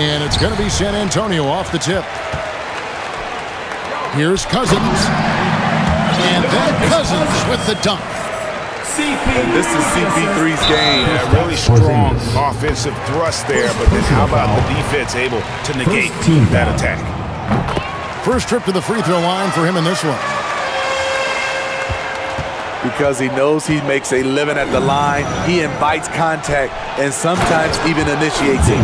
And it's going to be San Antonio off the tip. Here's Cousins. And then Cousins with the dunk. And this is CP3's game. Yeah, really strong offensive thrust there, but then how about the defense able to negate that attack? First trip to the free throw line for him in this one. Because he knows he makes a living at the line, he invites contact and sometimes even initiates it.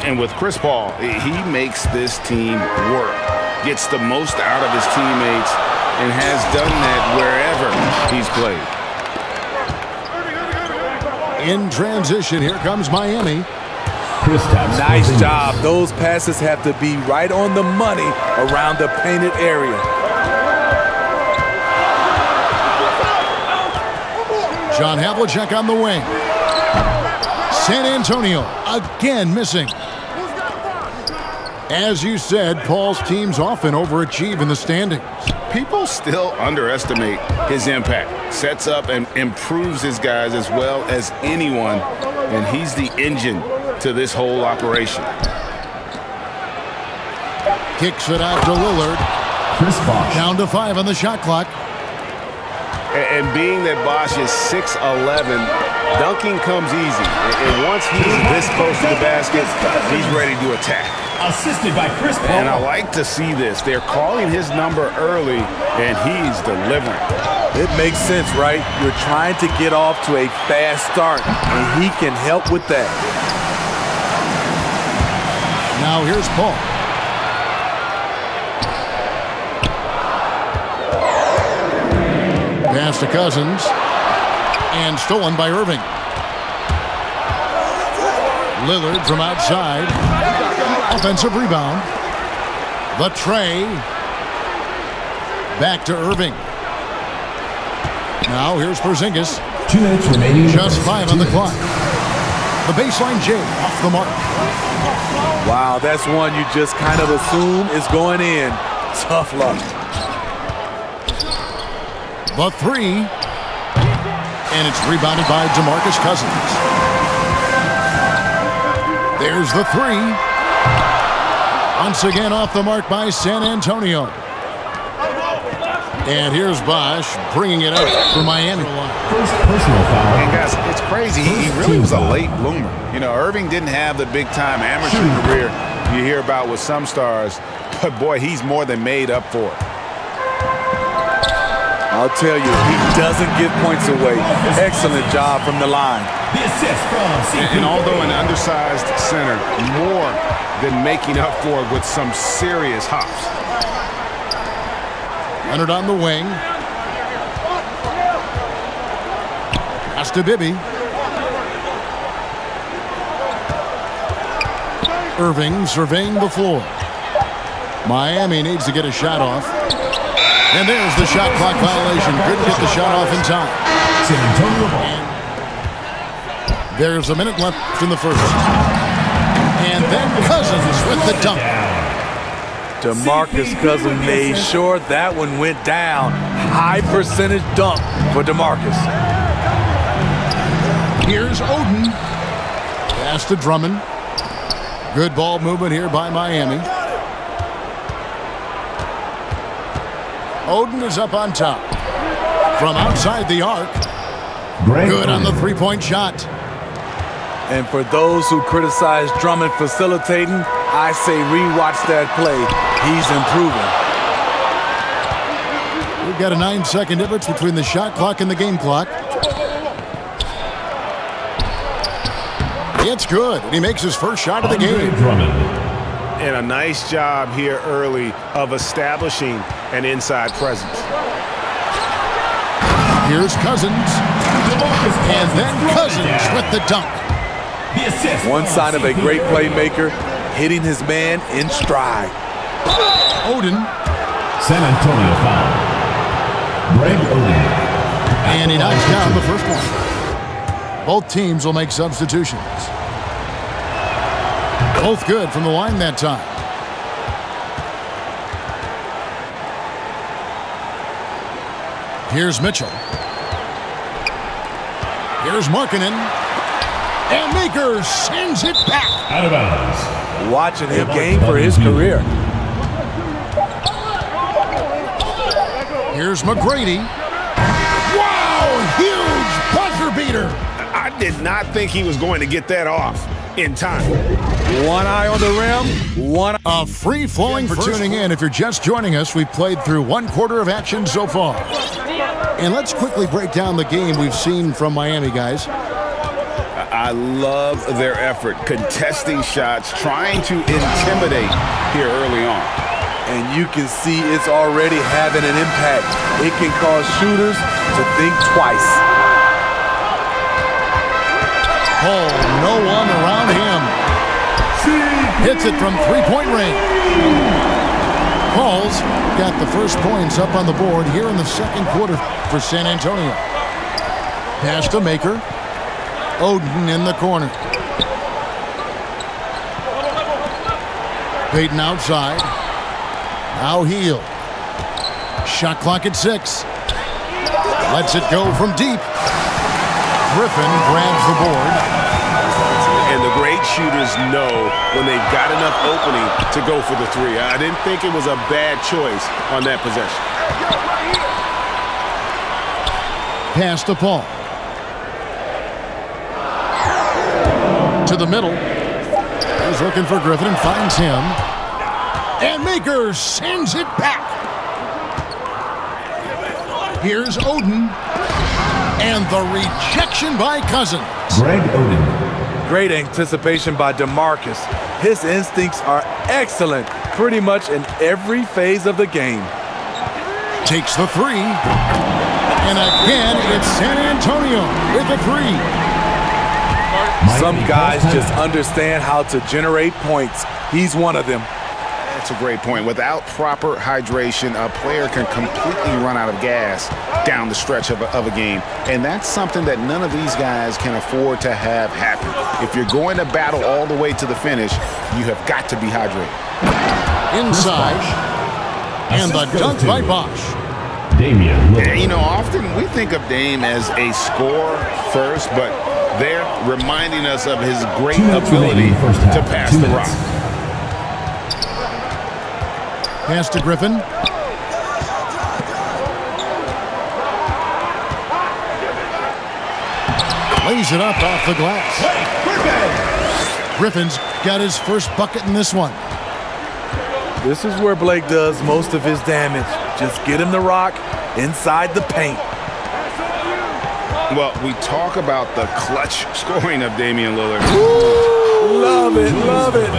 And with Chris Paul, he makes this team work, gets the most out of his teammates, and has done that wherever he's played. In transition, here comes Miami. Nice job. Those passes have to be right on the money around the painted area. John Havlicek on the wing. San Antonio again missing. As you said, Paul's teams often overachieve in the standings. People still underestimate his impact. Sets up and improves his guys as well as anyone, and he's the engine to this whole operation. Kicks it out to Lillard. Down to 5 on the shot clock. And being that Bosch is 6'11", dunking comes easy. And once he's this close to the basket, he's ready to attack. Assisted by Chris Paul. And I like to see this. They're calling his number early, and he's delivering. It makes sense, right? You're trying to get off to a fast start, and he can help with that. Now here's Paul. Pass to Cousins. And stolen by Irving. Lillard from outside. Offensive rebound. The tray. Back to Irving. Now here's Porzingis. 2 minutes remaining. Just 5 on the clock. The baseline J off the mark. Wow, that's one you just kind of assume is going in. Tough luck. The 3. And it's rebounded by DeMarcus Cousins. There's the 3. Once again off the mark by San Antonio. And here's Bosch bringing it up for Miami. First personal foul. And guys, it's crazy. He really was a late bloomer. You know, Irving didn't have the big-time amateur career you hear about with some stars, but boy, he's more than made up for it. I'll tell you, he doesn't give points away. Excellent job from the line. The assist from CP3. And although an undersized center, more than making up for it with some serious hops. Leonard on the wing. Pass to Bibby. Irving surveying the floor. Miami needs to get a shot off. And there's the shot clock violation. Couldn't get the shot off in time. San Antonio ball. There's a minute left in the first. And then Cousins with the dunk. DeMarcus Cousins made sure that one went down. High percentage dunk for DeMarcus. Here's Oden. Pass to Drummond. Good ball movement here by Miami. Oden is up on top. From outside the arc. Good on the three-point shot. And for those who criticize Drummond facilitating, I say rewatch that play. He's improving. We've got a 9-second difference between the shot clock and the game clock. It's good, and he makes his first shot of the game. And a nice job here early of establishing an inside presence. Here's Cousins. And then Cousins with the dunk. One sign of a great playmaker, hitting his man in stride. Oden. San Antonio foul. Greg Oden. And he knocks down the first one. Both teams will make substitutions. Both good from the line that time. Here's Mitchell. Here's Markkanen. And Maker sends it back. Out of bounds. Watching him game for his career. Here's McGrady. Wow, huge buzzer beater. I did not think he was going to get that off in time. One eye on the rim, one. A free-flowing for tuning in. If you're just joining us, we've played through 1/4 of action so far. And let's quickly break down the game we've seen from Miami, guys. I love their effort, contesting shots, trying to intimidate here early on. And you can see it's already having an impact. It can cause shooters to think twice. Oh, no one around him. Hits it from three-point range. Paul's got the first points up on the board here in the second quarter for San Antonio. Pass to Maker. Oden in the corner. Payton outside. Now Heel. Shot clock at 6. Lets it go from deep. Griffin grabs the board. And the great shooters know when they've got enough opening to go for the three. I didn't think it was a bad choice on that possession. Pass to Paul. To the middle. He's looking for Griffin and finds him. And Maker sends it back. Here's Oden. And the rejection by Cousins. Greg Oden. Great anticipation by DeMarcus. His instincts are excellent pretty much in every phase of the game. Takes the three. And again, it's San Antonio with a three. Some guys just understand how to generate points. He's one of them. That's a great point. Without proper hydration, a player can completely run out of gas down the stretch of a game. And that's something that none of these guys can afford to have happen. If you're going to battle all the way to the finish, you have got to be hydrated. Inside. And the dunk by Bosch. Damian Lillard. And, you know, often we think of Dame as a scorer first, but they're reminding us of his great ability to pass the rock. Pass to Griffin. Lays it up off the glass. Griffin's got his first bucket in this one. This is where Blake does most of his damage. Just get him the rock inside the paint. Well, we talk about the clutch scoring of Damian Lillard. Ooh, love it, love it.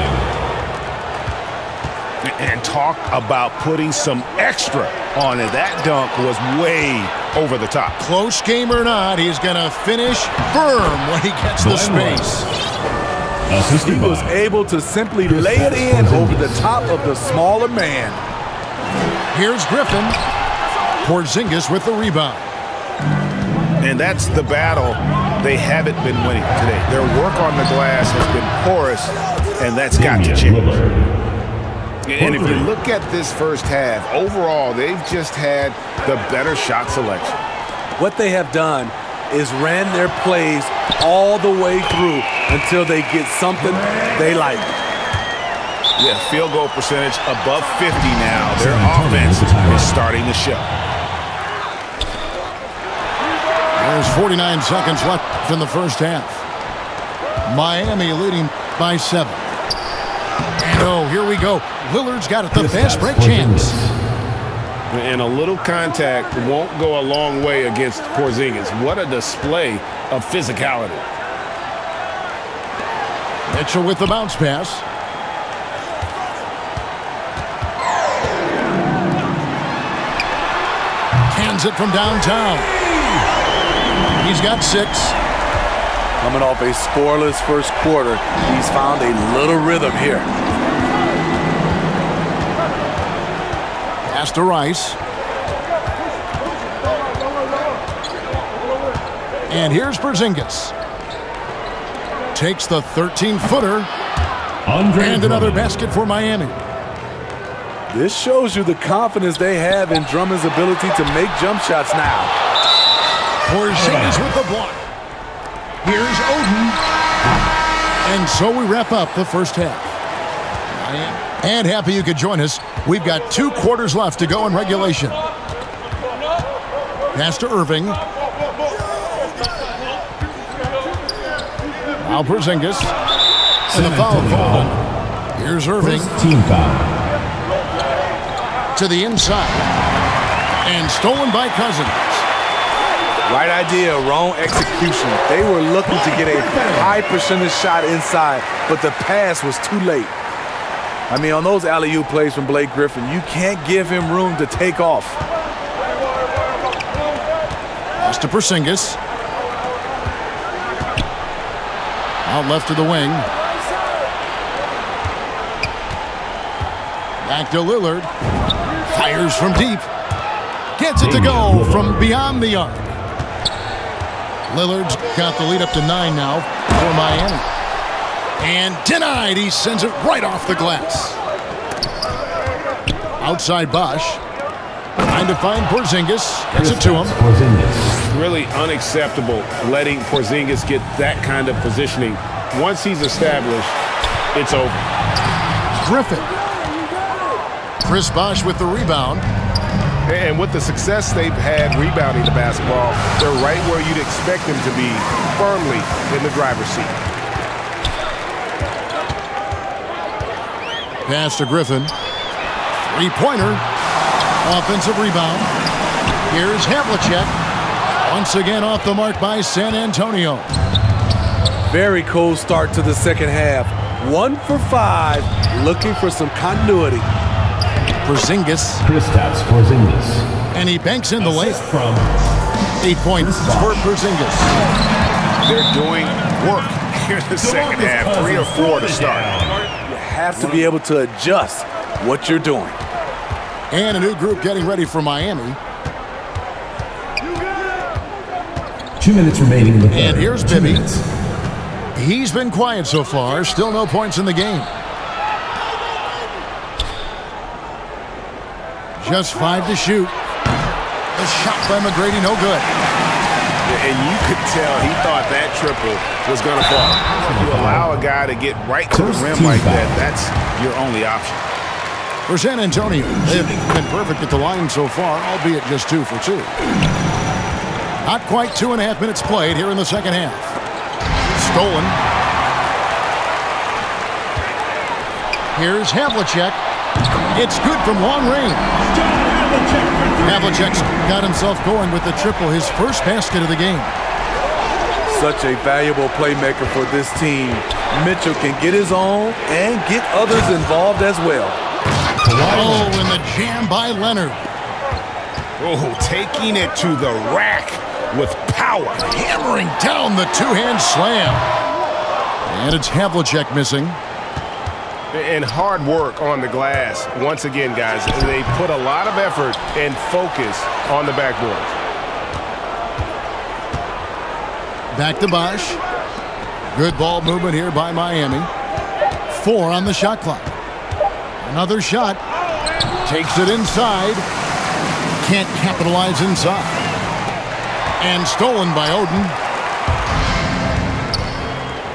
And talk about putting some extra on it. That dunk was way over the top. Close game or not, he's going to finish firm when he gets the space. He was able to simply lay it in over the top of the smaller man. Here's Griffin. Porzingis with the rebound. And that's the battle they haven't been winning today. Their work on the glass has been porous, and that's got to change. And if you look at this first half, overall, they've just had the better shot selection. What they have done is ran their plays all the way through until they get something they like. Yeah, field goal percentage above 50 now. Their offense is starting to show. There's 49 seconds left in the first half. Miami leading by 7. And oh, here we go. Lillard's got it, the fast break chance. And a little contact won't go a long way against Porzingis. What a display of physicality. Mitchell with the bounce pass. Cans it from downtown. He's got 6. Coming off a scoreless first quarter, he's found a little rhythm here. Pass to Rice. And here's Porzingis. Takes the 13-footer. And another basket for Miami. This shows you the confidence they have in Drummond's ability to make jump shots now. Porzingis with the block. Here's Oden. And so we wrap up the first half. And happy you could join us. We've got 2 quarters left to go in regulation. Pass to Irving. Now Porzingis. And the foul call. Here's Irving. Team foul. To the inside. And stolen by Cousins. Right idea, wrong execution. They were looking to get a high percentage shot inside, but the pass was too late. I mean, on those alley-oop plays from Blake Griffin, you can't give him room to take off. Pass to Porzingis. Out left to the wing. Back to Lillard. Fires from deep. Gets it to go from beyond the arc. Lillard's got the lead up to 9 now for Miami. And denied. He sends it right off the glass. Outside Bosch. Trying to find Porzingis. Gets it to him. Really unacceptable letting Porzingis get that kind of positioning. Once he's established, it's over. Griffin. Chris Bosch with the rebound. And with the success they've had rebounding the basketball, they're right where you'd expect them to be, firmly in the driver's seat. Pass to Griffin. Three-pointer. Offensive rebound. Here's Havlicek. Once again off the mark by San Antonio. Very cold start to the second half. 1 for 5, looking for some continuity. Porzingis. Kristaps Porzingis. And he banks in the layup. From 8 points for Porzingis. They're doing work here in the second half. 3 or 4 to start. You have to be able to adjust what you're doing. And a new group getting ready for Miami. 2 minutes remaining in the third. And here's 2 Bibby. minutes. He's been quiet so far. Still no points in the game. Just 5 to shoot. The shot by McGrady, no good. And you could tell he thought that triple was going to fall. You allow a guy to get right to the rim like that, that's your only option. For San Antonio, they've been perfect at the line so far, albeit just 2 for 2. Not quite 2.5 minutes played here in the second half. Stolen. Here's Havlicek. It's good from long range. Havlicek's got himself going with the triple, his first basket of the game. Such a valuable playmaker for this team. Mitchell can get his own and get others involved as well. Oh, and the jam by Leonard. Oh, taking it to the rack with power. Hammering down the two-hand slam. And it's Havlicek missing. And hard work on the glass. Once again, guys, they put a lot of effort and focus on the backboard. Back to Bosch. Good ball movement here by Miami. 4 on the shot clock. Another shot. Takes it inside. Can't capitalize inside. And stolen by Oden.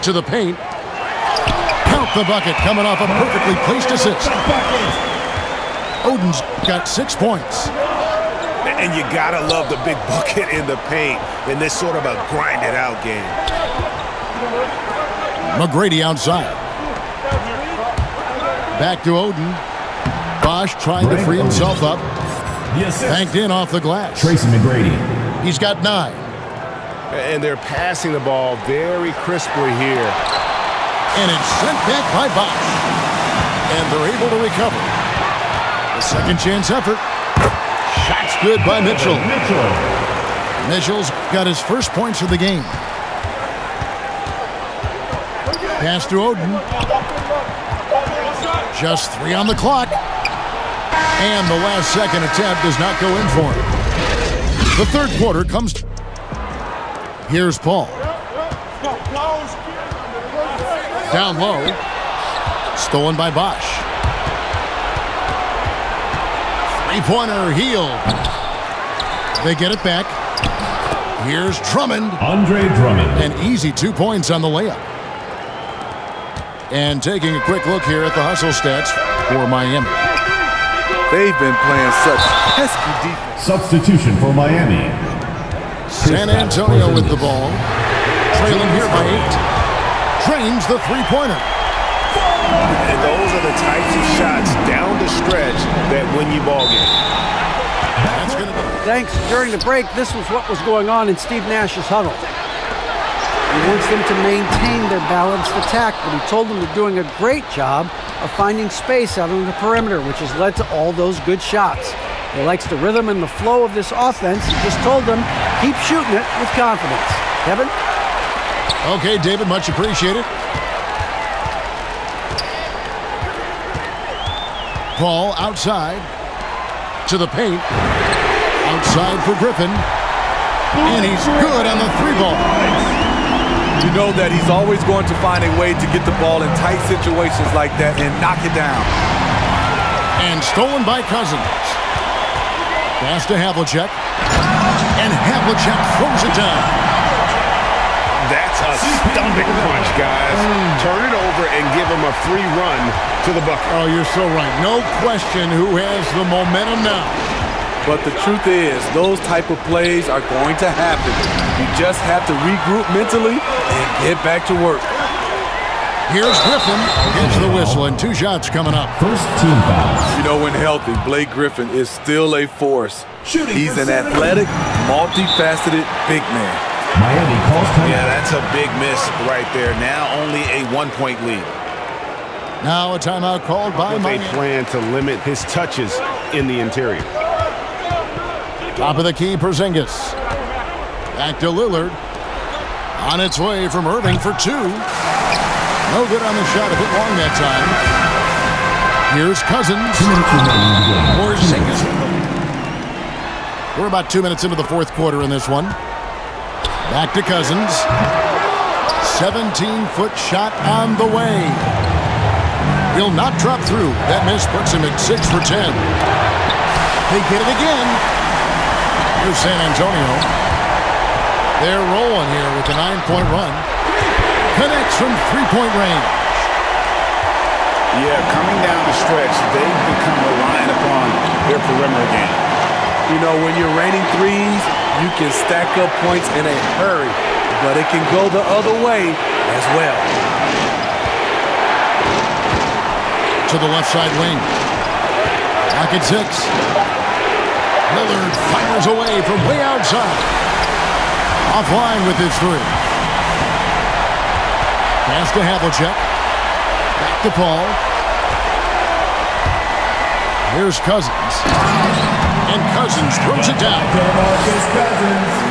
To the paint. Count the bucket coming off a perfectly placed assist. Oden's got 6 points. And you gotta love the big bucket in the paint in this sort of a grinded-out game. McGrady outside. Back to Oden. Bosch trying to free himself up. Banked in off the glass. Tracy McGrady. He's got 9. And they're passing the ball very crisply here. And it's sent back by Bosch. And they're able to recover. A second chance effort. Shots good by Mitchell. Mitchell's got his first points of the game. Pass to Oden. Just 3 on the clock. And the last second attempt does not go in for him. The third quarter comes. Here's Paul. Down low. Stolen by Bosch. Three-pointer, Heald. They get it back. Here's Drummond. Andre Drummond. An easy 2 points on the layup. And taking a quick look here at the hustle stats for Miami. They've been playing such pesky defense. Substitution for Miami. San Antonio with the ball. Trailing here by 8. Drains the three-pointer. And those are the types of shots down the stretch that win you ball games. That's going to be. Thanks. During the break, this was what was going on in Steve Nash's huddle. He wants them to maintain their balanced attack, but he told them they're doing a great job of finding space out on the perimeter, which has led to all those good shots. He likes the rhythm and the flow of this offense. He just told them, keep shooting it with confidence. Kevin? Okay, David, much appreciated. Ball outside to the paint. Outside for Griffin. And he's good on the three ball. You know that he's always going to find a way to get the ball in tight situations like that and knock it down. And stolen by Cousins. Pass to Havlicek. And Havlicek throws it down. That's a stomach punch, guys. Turn it over and give him a free run to the bucket. Oh, you're so right. No question who has the momentum now. But the truth is, those type of plays are going to happen. You just have to regroup mentally and get back to work. Here's Griffin. Gets the whistle and 2 shots coming up. First team foul. You know, when healthy, Blake Griffin is still a force. He's an athletic, multifaceted big man. Miami calls timeout. Yeah, that's a big miss right there. Now only a 1-point lead. Now a timeout called by They Miami. plan to limit his touches in the interior. Top of the key, Porzingis. Back to Lillard. On its way from Irving for 2. No good on the shot, a bit long that time. Here's Cousins. 2 minutes remaining in the game. Porzingis. We're about 2 minutes into the fourth quarter in this one. Back to Cousins. 17-foot shot on the way. Will not drop through. That miss puts him at 6 for 10. They get it again. Here's San Antonio. They're rolling here with a 9-point run. Connects from 3-point range. Yeah, coming down the stretch, they've become reliant upon their perimeter game. You know, when you're raining threes, you can stack up points in a hurry, but it can go the other way as well. To the left side wing. Back at 6. Lillard fires away from way outside. Offline with his 3. Pass to Havlicek. Back to Paul. Here's Cousins. And Cousins throws it down.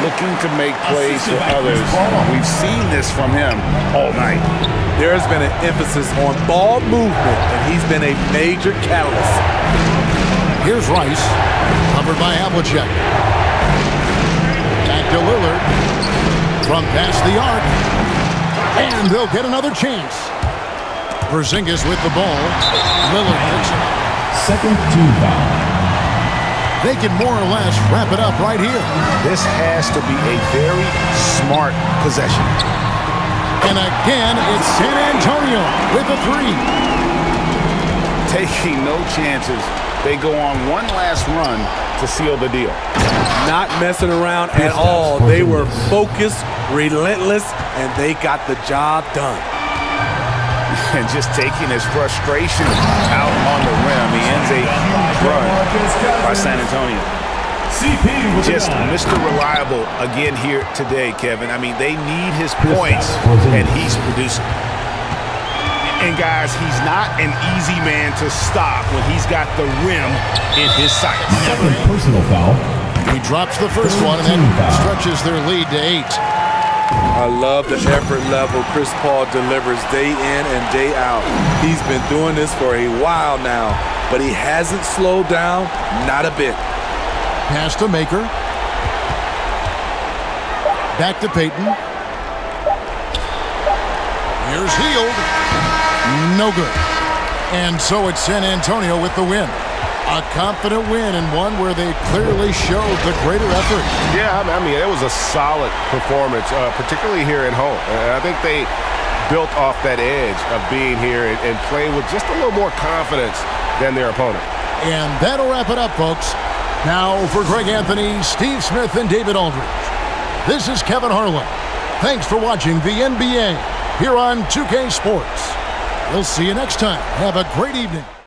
Looking to make plays for others. We've seen this from him all night. There has been an emphasis on ball movement, and he's been a major catalyst. Here's Rice. Covered by Havlicek. Back to Lillard. From past the arc. And they'll get another chance. Porzingis with the ball. Lillard picks it up. Second team foul. They can more or less wrap it up right here. This has to be a very smart possession. And again, it's San Antonio with a 3. Taking no chances. They go on one last run to seal the deal. Not messing around at all. They were focused, relentless, and they got the job done. And just taking his frustration out on the rim. He ends a huge run by San Antonio. Just Mr. Reliable again here today, Kevin. I mean, they need his points, and he's producing. And, guys, he's not an easy man to stop when he's got the rim in his sights. Second personal foul. He drops the first one, and that stretches their lead to 8. I love the effort level Chris Paul delivers day in and day out. He's been doing this for a while now, but he hasn't slowed down, not a bit. Pass to Maker. Back to Payton. Here's Hield. No good. And so it's San Antonio with the win. A confident win and one where they clearly showed the greater effort. Yeah, I mean, it was a solid performance, particularly here at home. I think they built off that edge of being here and playing with just a little more confidence than their opponent. And that'll wrap it up, folks. Now for Greg Anthony, Steve Smith, and David Aldridge, this is Kevin Harlan. Thanks for watching the NBA here on 2K Sports. We'll see you next time. Have a great evening.